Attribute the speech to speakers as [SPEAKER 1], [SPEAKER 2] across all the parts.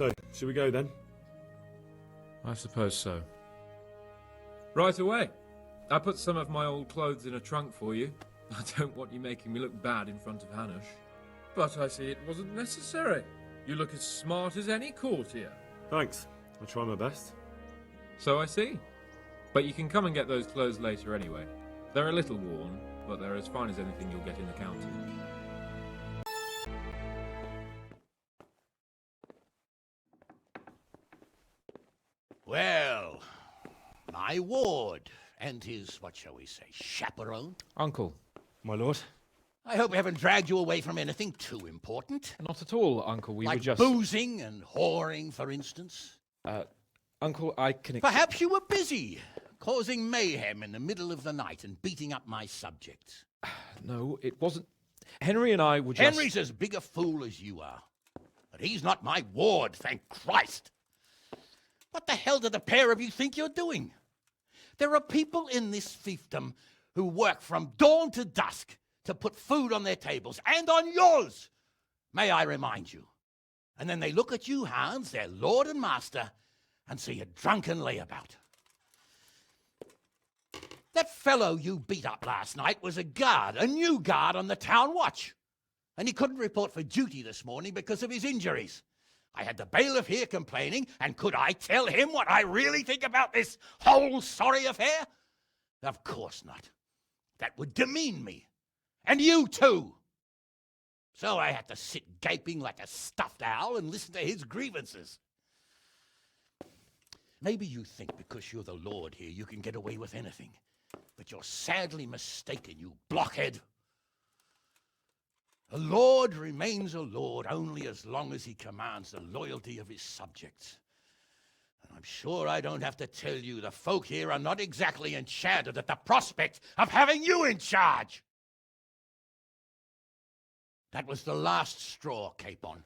[SPEAKER 1] So, should we go then?
[SPEAKER 2] I suppose so. Right away. I put some of my old clothes in a trunk for you. I don't want you making me look bad in front of Hanush. But I see it wasn't necessary. You look as smart as any courtier.
[SPEAKER 1] Thanks. I'll try my best.
[SPEAKER 2] So I see. But you can come and get those clothes later anyway. They're a little worn, but they're as fine as anything you'll get in the county.
[SPEAKER 3] Well, my ward and his, what shall we say, chaperone.
[SPEAKER 2] Uncle.
[SPEAKER 1] My lord?
[SPEAKER 3] I hope we haven't dragged you away from anything too important.
[SPEAKER 2] Not at all, Uncle. We
[SPEAKER 3] like
[SPEAKER 2] were just...
[SPEAKER 3] boozing and whoring, for instance.
[SPEAKER 2] Uncle, I can...
[SPEAKER 3] Perhaps you were busy, causing mayhem in the middle of the night and beating up my subjects.
[SPEAKER 2] No, it wasn't... Henry and I were just...
[SPEAKER 3] Henry's as big a fool as you are. But he's not my ward, thank Christ. What the hell do the pair of you think you're doing? There are people in this fiefdom who work from dawn to dusk to put food on their tables, and on yours, may I remind you. And then they look at you, Hans, their lord and master, and see a drunken layabout. That fellow you beat up last night was a guard, a new guard on the town watch. And he couldn't report for duty this morning because of his injuries. I had the bailiff here complaining, and could I tell him what I really think about this whole sorry affair? Of course not. That would demean me. And you too. So I had to sit gaping like a stuffed owl and listen to his grievances. Maybe you think because you're the lord here you can get away with anything. But you're sadly mistaken, you blockhead. A lord remains a lord only as long as he commands the loyalty of his subjects. And I'm sure I don't have to tell you the folk here are not exactly enchanted at the prospect of having you in charge. That was the last straw, Capon.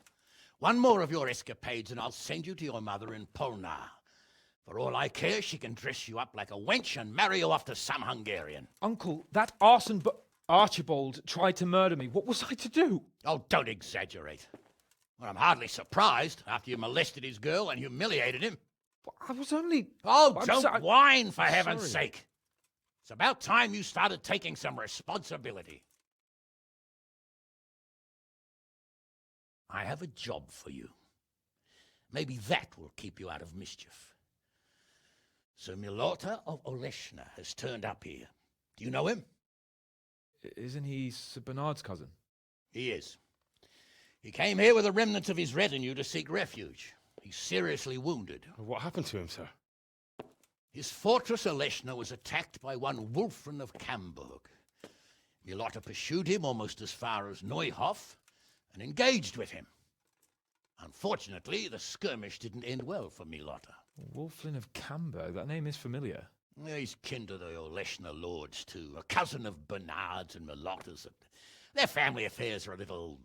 [SPEAKER 3] One more of your escapades and I'll send you to your mother in Polnar. For all I care, she can dress you up like a wench and marry you off to some Hungarian.
[SPEAKER 2] Uncle, that arson Archibald tried to murder me. What was I to do?
[SPEAKER 3] Oh, don't exaggerate. Well, I'm hardly surprised after you molested his girl and humiliated him.
[SPEAKER 2] I was only...
[SPEAKER 3] Oh, don't whine, for heaven's
[SPEAKER 2] sorry.
[SPEAKER 3] sake. It's about time you started taking some responsibility. I have a job for you. Maybe that will keep you out of mischief. Sir Milota of Oleshna has turned up here. Do you know him?
[SPEAKER 2] Isn't he Sir Bernard's cousin?
[SPEAKER 3] He is. He came here with the remnants of his retinue to seek refuge. He's seriously wounded.
[SPEAKER 1] What happened to him, sir?
[SPEAKER 3] His fortress Oleshna was attacked by one Wolflin of Kamberg. Milota pursued him almost as far as Neuhof and engaged with him. Unfortunately, the skirmish didn't end well for Milota.
[SPEAKER 2] Wolflin of Kamberg? That name is familiar.
[SPEAKER 3] He's kin to the Oleshna lords, too. A cousin of Bernard's and Milota's. Their family affairs are a little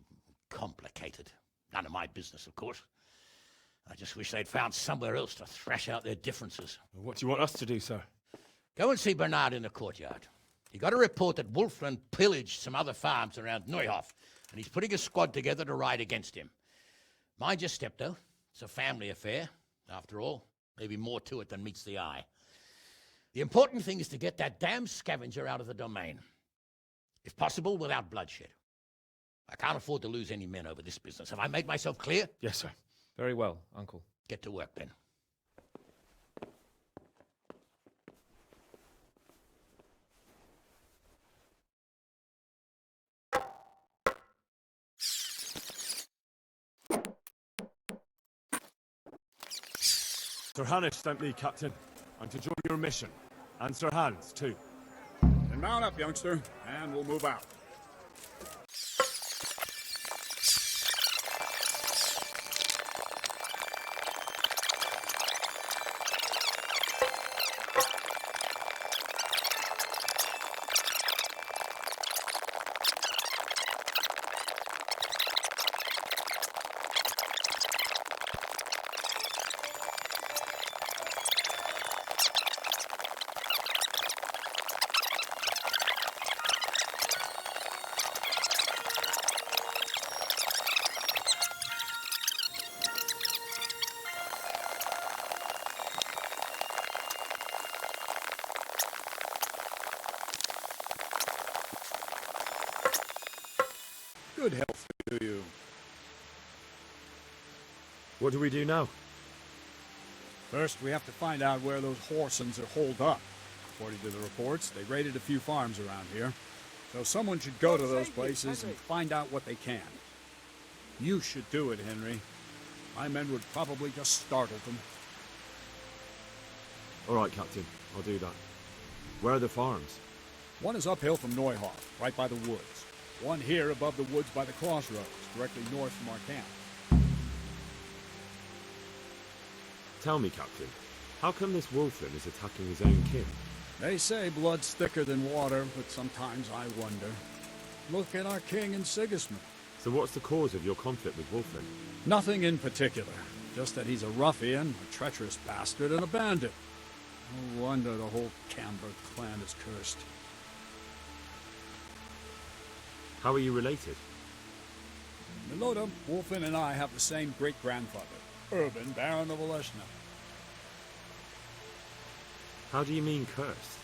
[SPEAKER 3] complicated. None of my business, of course. I just wish they'd found somewhere else to thrash out their differences.
[SPEAKER 1] What do you want us to do, sir?
[SPEAKER 3] Go and see Bernard in the courtyard. He got a report that Wolflin pillaged some other farms around Neuhof, and he's putting a squad together to ride against him. Mind your step, though. It's a family affair. After all, maybe more to it than meets the eye. The important thing is to get that damn scavenger out of the domain. If possible, without bloodshed. I can't afford to lose any men over this business. Have I made myself clear?
[SPEAKER 1] Yes, sir.
[SPEAKER 2] Very well, Uncle.
[SPEAKER 3] Get to work, then.
[SPEAKER 1] Sir Hanush sent me, Captain. I'm to join your mission. And Sir Hans, too.
[SPEAKER 4] Then mount up, youngster, and we'll move out. Good health to you.
[SPEAKER 1] What do we do now?
[SPEAKER 4] First, we have to find out where those Horsons are holed up. According to the reports, they raided a few farms around here. So someone should go to those places and find out what they can. You should do it, Henry. My men would probably just startle them.
[SPEAKER 1] All right, Captain. I'll do that. Where are the farms?
[SPEAKER 4] One is uphill from Neuhoff, right by the woods. One here above the woods by the crossroads, directly north from our camp.
[SPEAKER 1] Tell me, Captain, how come this Wolflin is attacking his own kin?
[SPEAKER 4] They say blood's thicker than water, but sometimes I wonder. Look at our king and Sigismund.
[SPEAKER 1] So what's the cause of your conflict with Wolflin?
[SPEAKER 4] Nothing in particular, just that he's a ruffian, a treacherous bastard, and a bandit. No wonder the whole Kamberg clan is cursed.
[SPEAKER 1] How are you related?
[SPEAKER 4] Milota, Wolflin and I have the same great-grandfather, Urban, Baron of Oleshna.
[SPEAKER 1] How do you mean cursed?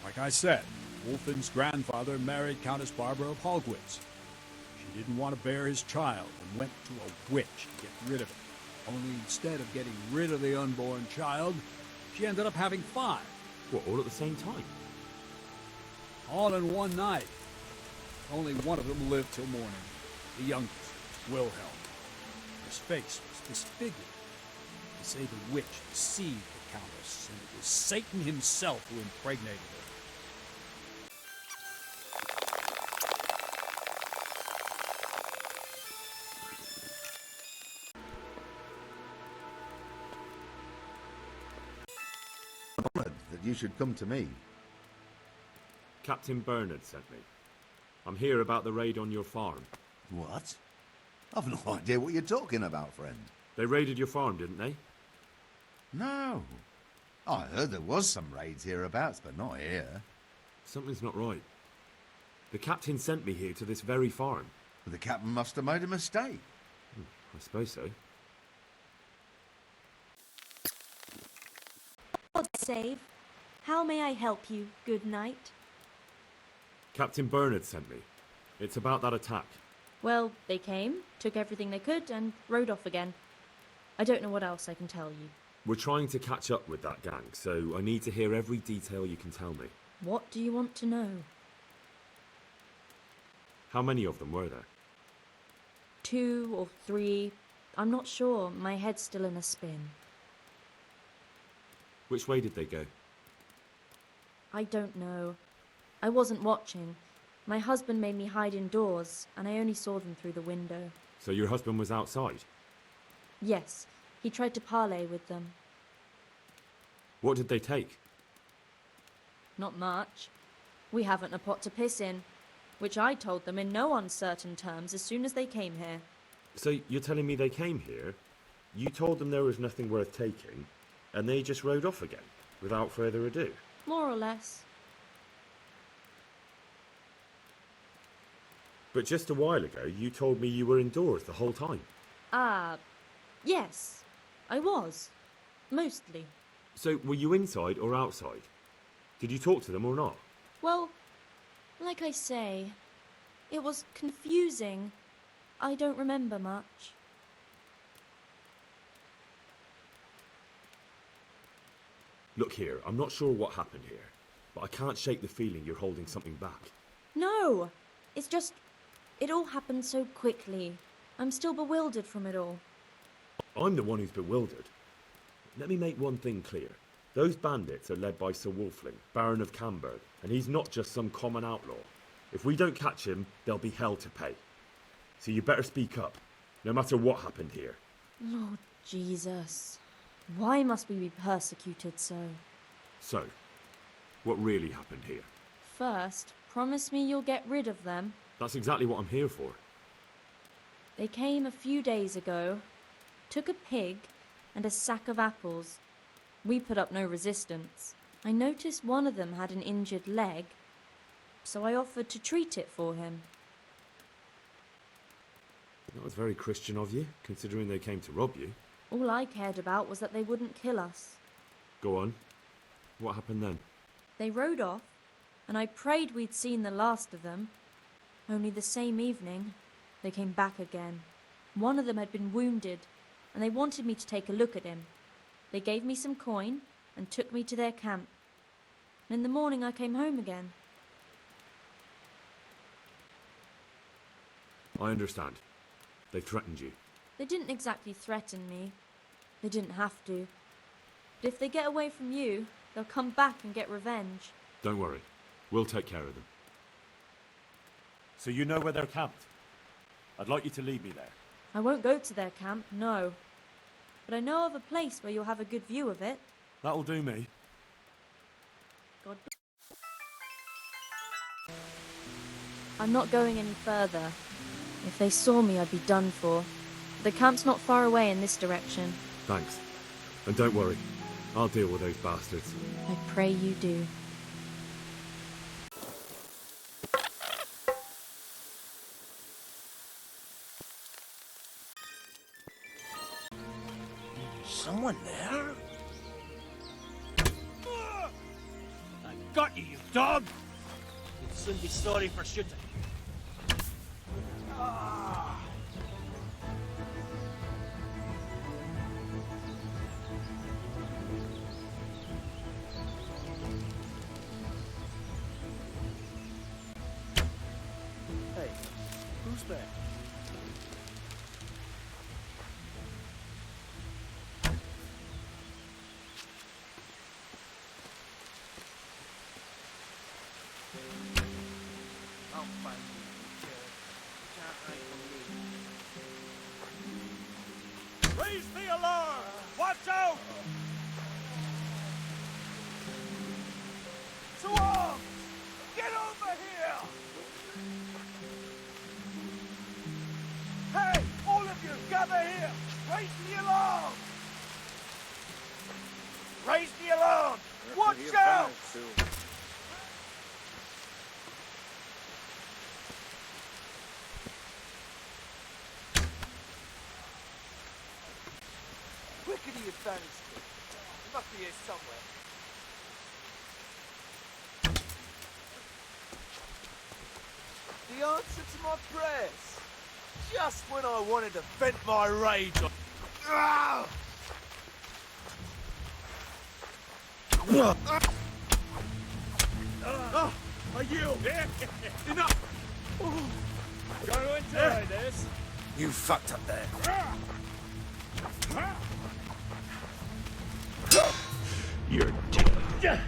[SPEAKER 4] Like I said, Wolflin's grandfather married Countess Barbara of Hogwitz. She didn't want to bear his child and went to a witch to get rid of it. Only instead of getting rid of the unborn child, she ended up having 5.
[SPEAKER 1] What, all at the same time?
[SPEAKER 4] All in one night. Only one of them lived till morning. The youngest, Wilhelm. His face was disfigured. They say the witch deceived the Countess, and it was Satan himself who impregnated her.
[SPEAKER 5] Honored that you should come to me.
[SPEAKER 1] Captain Bernard sent me. I'm here about the raid on your farm.
[SPEAKER 5] What? I've no idea what you're talking about, friend.
[SPEAKER 1] They raided your farm, didn't they?
[SPEAKER 5] No. I heard there was some raids hereabouts, but not here.
[SPEAKER 1] Something's not right. The captain sent me here to this very farm.
[SPEAKER 5] But the captain must have made a mistake.
[SPEAKER 1] I suppose so.
[SPEAKER 6] God save. How may I help you, good knight?
[SPEAKER 1] Captain Bernard sent me. It's about that attack.
[SPEAKER 6] Well, they came, took everything they could, and rode off again. I don't know what else I can tell you.
[SPEAKER 1] We're trying to catch up with that gang, so I need to hear every detail you can tell me.
[SPEAKER 6] What do you want to know?
[SPEAKER 1] How many of them were there?
[SPEAKER 6] 2 or 3. I'm not sure. My head's still in a spin.
[SPEAKER 1] Which way did they go?
[SPEAKER 6] I don't know. I wasn't watching. My husband made me hide indoors, and I only saw them through the window.
[SPEAKER 1] So your husband was outside?
[SPEAKER 6] Yes, he tried to parley with them.
[SPEAKER 1] What did they take?
[SPEAKER 6] Not much. We haven't a pot to piss in, which I told them in no uncertain terms as soon as they came here.
[SPEAKER 1] So you're telling me they came here, you told them there was nothing worth taking, and they just rode off again, without further ado?
[SPEAKER 6] More or less.
[SPEAKER 1] But just a while ago, you told me you were indoors the whole time.
[SPEAKER 6] Yes. I was. Mostly.
[SPEAKER 1] So were you inside or outside? Did you talk to them or not?
[SPEAKER 6] Well, like I say, it was confusing. I don't remember much.
[SPEAKER 1] Look here, I'm not sure what happened here, but I can't shake the feeling you're holding something back.
[SPEAKER 6] No! It's just... it all happened so quickly. I'm still bewildered from it all.
[SPEAKER 1] I'm the one who's bewildered. Let me make one thing clear. Those bandits are led by Sir Wolflin, Baron of Kamberg, and he's not just some common outlaw. If we don't catch him, there'll be hell to pay. So you better speak up, no matter what happened here.
[SPEAKER 6] Lord Jesus. Why must we be persecuted so?
[SPEAKER 1] So, what really happened here?
[SPEAKER 6] First, promise me you'll get rid of them.
[SPEAKER 1] That's exactly what I'm here for.
[SPEAKER 6] They came a few days ago, took a pig and a sack of apples. We put up no resistance. I noticed one of them had an injured leg, so I offered to treat it for him.
[SPEAKER 1] That was very Christian of you, considering they came to rob you.
[SPEAKER 6] All I cared about was that they wouldn't kill us.
[SPEAKER 1] Go on. What happened then?
[SPEAKER 6] They rode off, and I prayed we'd seen the last of them. Only the same evening, they came back again. One of them had been wounded, and they wanted me to take a look at him. They gave me some coin and took me to their camp. And in the morning I came home again.
[SPEAKER 1] I understand. They threatened you.
[SPEAKER 6] They didn't exactly threaten me. They didn't have to. But if they get away from you, they'll come back and get revenge.
[SPEAKER 1] Don't worry. We'll take care of them. So you know where they're camped? I'd like you to lead me there.
[SPEAKER 6] I won't go to their camp, no. But I know of a place where you'll have a good view of it.
[SPEAKER 1] That'll do me.
[SPEAKER 6] God. I'm not going any further. If they saw me, I'd be done for. The camp's not far away in this direction.
[SPEAKER 1] Thanks. And don't worry. I'll deal with those bastards.
[SPEAKER 6] I pray you do.
[SPEAKER 3] Someone there?
[SPEAKER 7] I got you, you dog! You'll soon be sorry for shooting. Hey, who's there? I'll find you, kid. Can't hide from me. Raise the alarm! Watch out! To arms! Get over here! Hey, all of you, gather here! Raise the alarm! Raise the alarm! Watch out! Where could he have vanished to? He must be here somewhere. The answer to my prayers. Just when I wanted to vent my rage on... Ah! I yield. Enough! Go enjoy this. You fucked up there.
[SPEAKER 1] You're dead.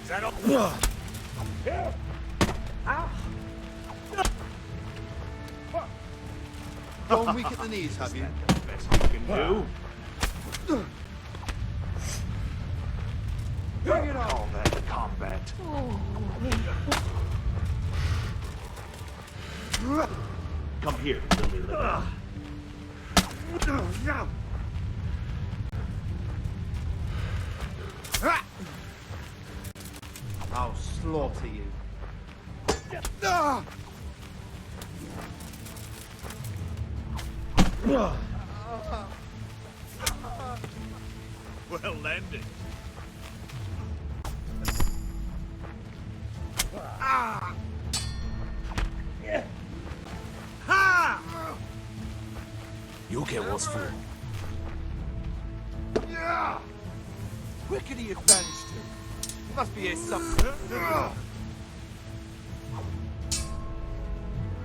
[SPEAKER 7] Is that all?
[SPEAKER 5] Gone weak at the knees, have you?
[SPEAKER 7] Bring it on, then, combat.
[SPEAKER 1] Come here, silly little.
[SPEAKER 5] I'll slaughter you.
[SPEAKER 7] Well landed. Ah! Ha! You'll get what's for. Where could he have vanished to? He must be here somewhere.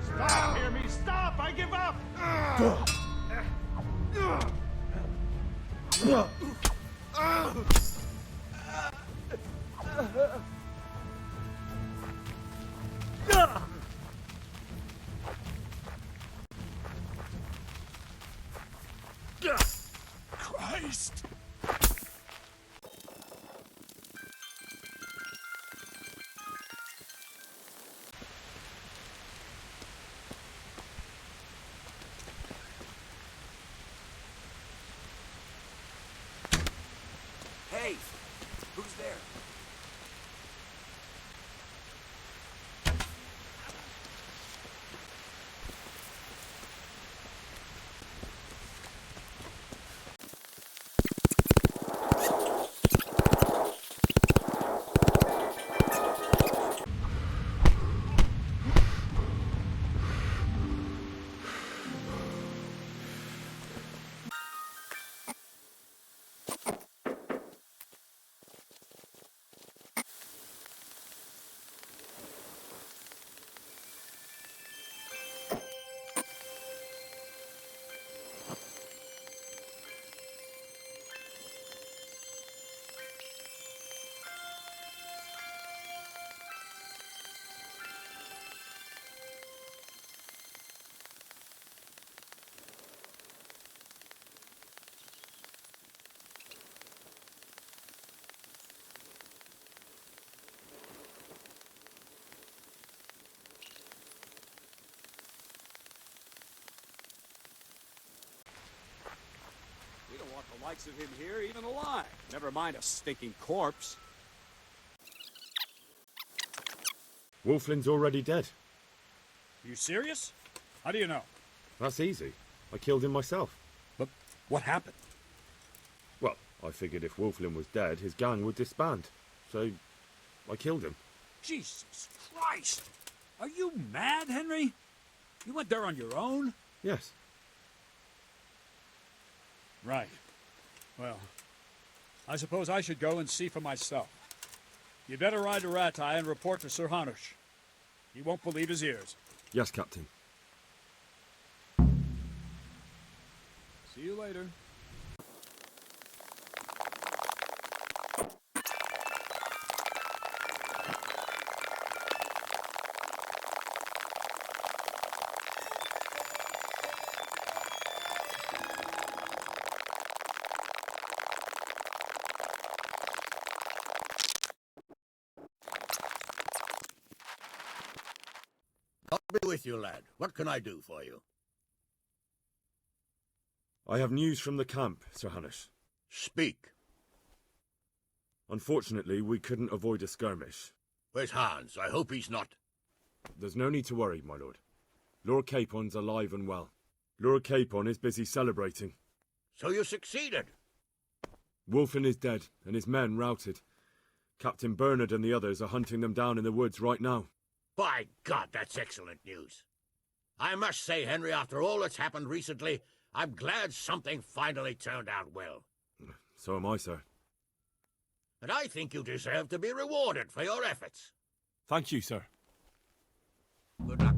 [SPEAKER 7] Stop! Hear me! Stop! I give up! Christ! Hey, who's there?
[SPEAKER 4] Likes of him here, even alive. Never mind a stinking corpse.
[SPEAKER 1] Wolflin's already dead.
[SPEAKER 4] You serious? How do you know?
[SPEAKER 1] That's easy. I killed him myself.
[SPEAKER 4] But what happened?
[SPEAKER 1] Well, I figured if Wolflin was dead, his gang would disband. So, I killed him.
[SPEAKER 4] Jesus Christ! Are you mad, Henry? You went there on your own?
[SPEAKER 1] Yes.
[SPEAKER 4] Right. Well, I suppose I should go and see for myself. You'd better ride to Rattay and report to Sir Hanush. He won't believe his ears.
[SPEAKER 1] Yes, Captain.
[SPEAKER 4] See you later.
[SPEAKER 3] I'll be with you, lad. What can I do for you?
[SPEAKER 1] I have news from the camp, Sir Hanush.
[SPEAKER 3] Speak.
[SPEAKER 1] Unfortunately, we couldn't avoid a skirmish.
[SPEAKER 3] Where's Hans? I hope he's not.
[SPEAKER 1] There's no need to worry, my lord. Lord Capon's alive and well. Lord Capon is busy celebrating.
[SPEAKER 3] So you succeeded?
[SPEAKER 1] Wolflin is dead, and his men routed. Captain Bernard and the others are hunting them down in the woods right now.
[SPEAKER 3] By God, that's excellent news. I must say, Henry, after all that's happened recently, I'm glad something finally turned out well.
[SPEAKER 1] So am I, sir.
[SPEAKER 3] And I think you deserve to be rewarded for your efforts.
[SPEAKER 1] Thank you, sir.
[SPEAKER 3] Good luck.